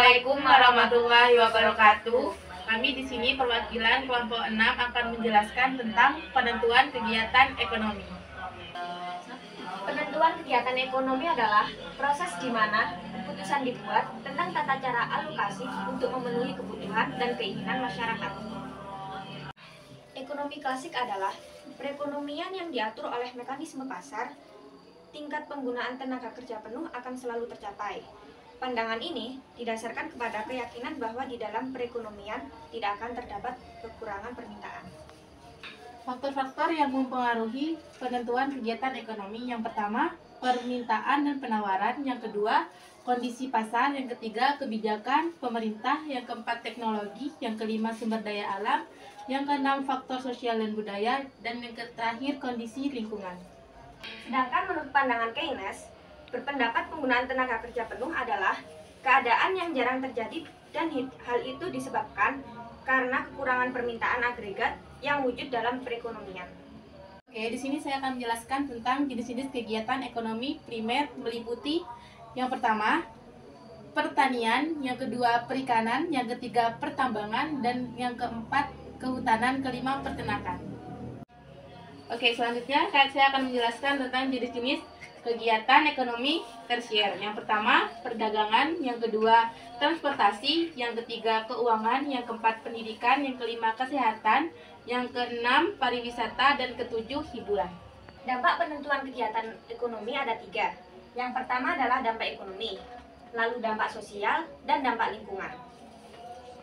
Assalamualaikum warahmatullahi wabarakatuh. Kami di sini perwakilan kelompok 6 akan menjelaskan tentang penentuan kegiatan ekonomi. Penentuan kegiatan ekonomi adalah proses di mana keputusan dibuat tentang tata cara alokasi untuk memenuhi kebutuhan dan keinginan masyarakat. Ekonomi klasik adalah perekonomian yang diatur oleh mekanisme pasar. Tingkat penggunaan tenaga kerja penuh akan selalu tercapai. Pandangan ini didasarkan kepada keyakinan bahwa di dalam perekonomian tidak akan terdapat kekurangan permintaan. Faktor-faktor yang mempengaruhi penentuan kegiatan ekonomi: yang pertama, permintaan dan penawaran; yang kedua, kondisi pasar; yang ketiga, kebijakan pemerintah; yang keempat, teknologi; yang kelima, sumber daya alam; yang keenam, faktor sosial dan budaya; dan yang terakhir, kondisi lingkungan. Sedangkan menurut pandangan Keynes, berpendapat penggunaan tenaga kerja penuh adalah keadaan yang jarang terjadi dan hal itu disebabkan karena kekurangan permintaan agregat yang wujud dalam perekonomian. Oke, di sini saya akan menjelaskan tentang jenis-jenis kegiatan ekonomi primer, meliputi yang pertama, pertanian; yang kedua, perikanan; yang ketiga, pertambangan; dan yang keempat, kehutanan; kelima, peternakan. Oke, selanjutnya saya akan menjelaskan tentang jenis-jenis kegiatan ekonomi tersier. Yang pertama, perdagangan; yang kedua, transportasi; yang ketiga, keuangan; yang keempat, pendidikan; yang kelima, kesehatan; yang keenam, pariwisata; dan ketujuh, hiburan. Dampak penentuan kegiatan ekonomi ada 3. Yang pertama adalah dampak ekonomi, lalu dampak sosial, dan dampak lingkungan.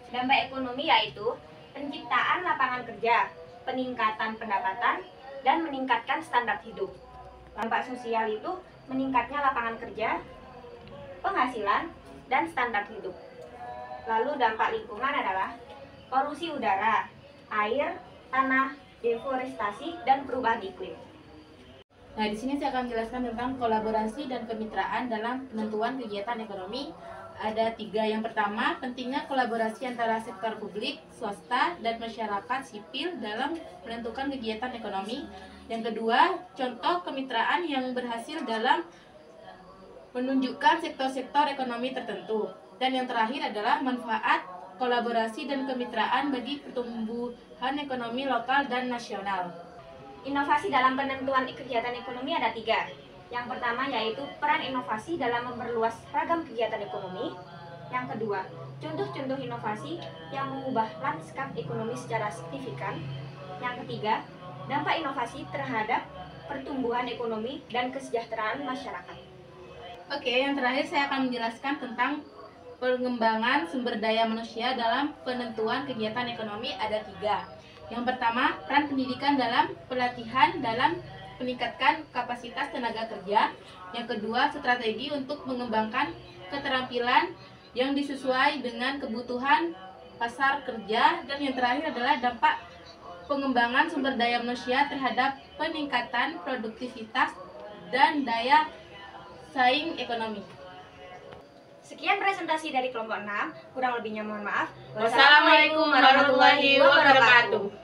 Dampak ekonomi yaitu penciptaan lapangan kerja, peningkatan pendapatan, dan meningkatkan standar hidup. Dampak sosial itu meningkatnya lapangan kerja, penghasilan, dan standar hidup. Lalu dampak lingkungan adalah polusi udara, air, tanah, deforestasi, dan perubahan iklim. Nah, di sini saya akan menjelaskan tentang kolaborasi dan kemitraan dalam penentuan kegiatan ekonomi. Ada 3. Yang pertama, pentingnya kolaborasi antara sektor publik, swasta, dan masyarakat sipil dalam menentukan kegiatan ekonomi. Yang kedua, contoh kemitraan yang berhasil dalam menunjukkan sektor-sektor ekonomi tertentu. Dan yang terakhir adalah manfaat kolaborasi dan kemitraan bagi pertumbuhan ekonomi lokal dan nasional. Inovasi dalam penentuan kegiatan ekonomi ada 3. Yang pertama yaitu peran inovasi dalam memperluas ragam kegiatan ekonomi. Yang kedua, contoh-contoh inovasi yang mengubah lanskap ekonomi secara signifikan. Yang ketiga, dampak inovasi terhadap pertumbuhan ekonomi dan kesejahteraan masyarakat. Oke, yang terakhir saya akan menjelaskan tentang pengembangan sumber daya manusia dalam penentuan kegiatan ekonomi ada 3. Yang pertama, peran pendidikan dalam pelatihan dalam meningkatkan kapasitas tenaga kerja. Yang kedua, strategi untuk mengembangkan keterampilan yang disesuai dengan kebutuhan pasar kerja. Dan yang terakhir adalah dampak pengembangan sumber daya manusia terhadap peningkatan produktivitas dan daya saing ekonomi. Sekian presentasi dari kelompok 6, kurang lebihnya mohon maaf. Wassalamualaikum warahmatullahi wabarakatuh.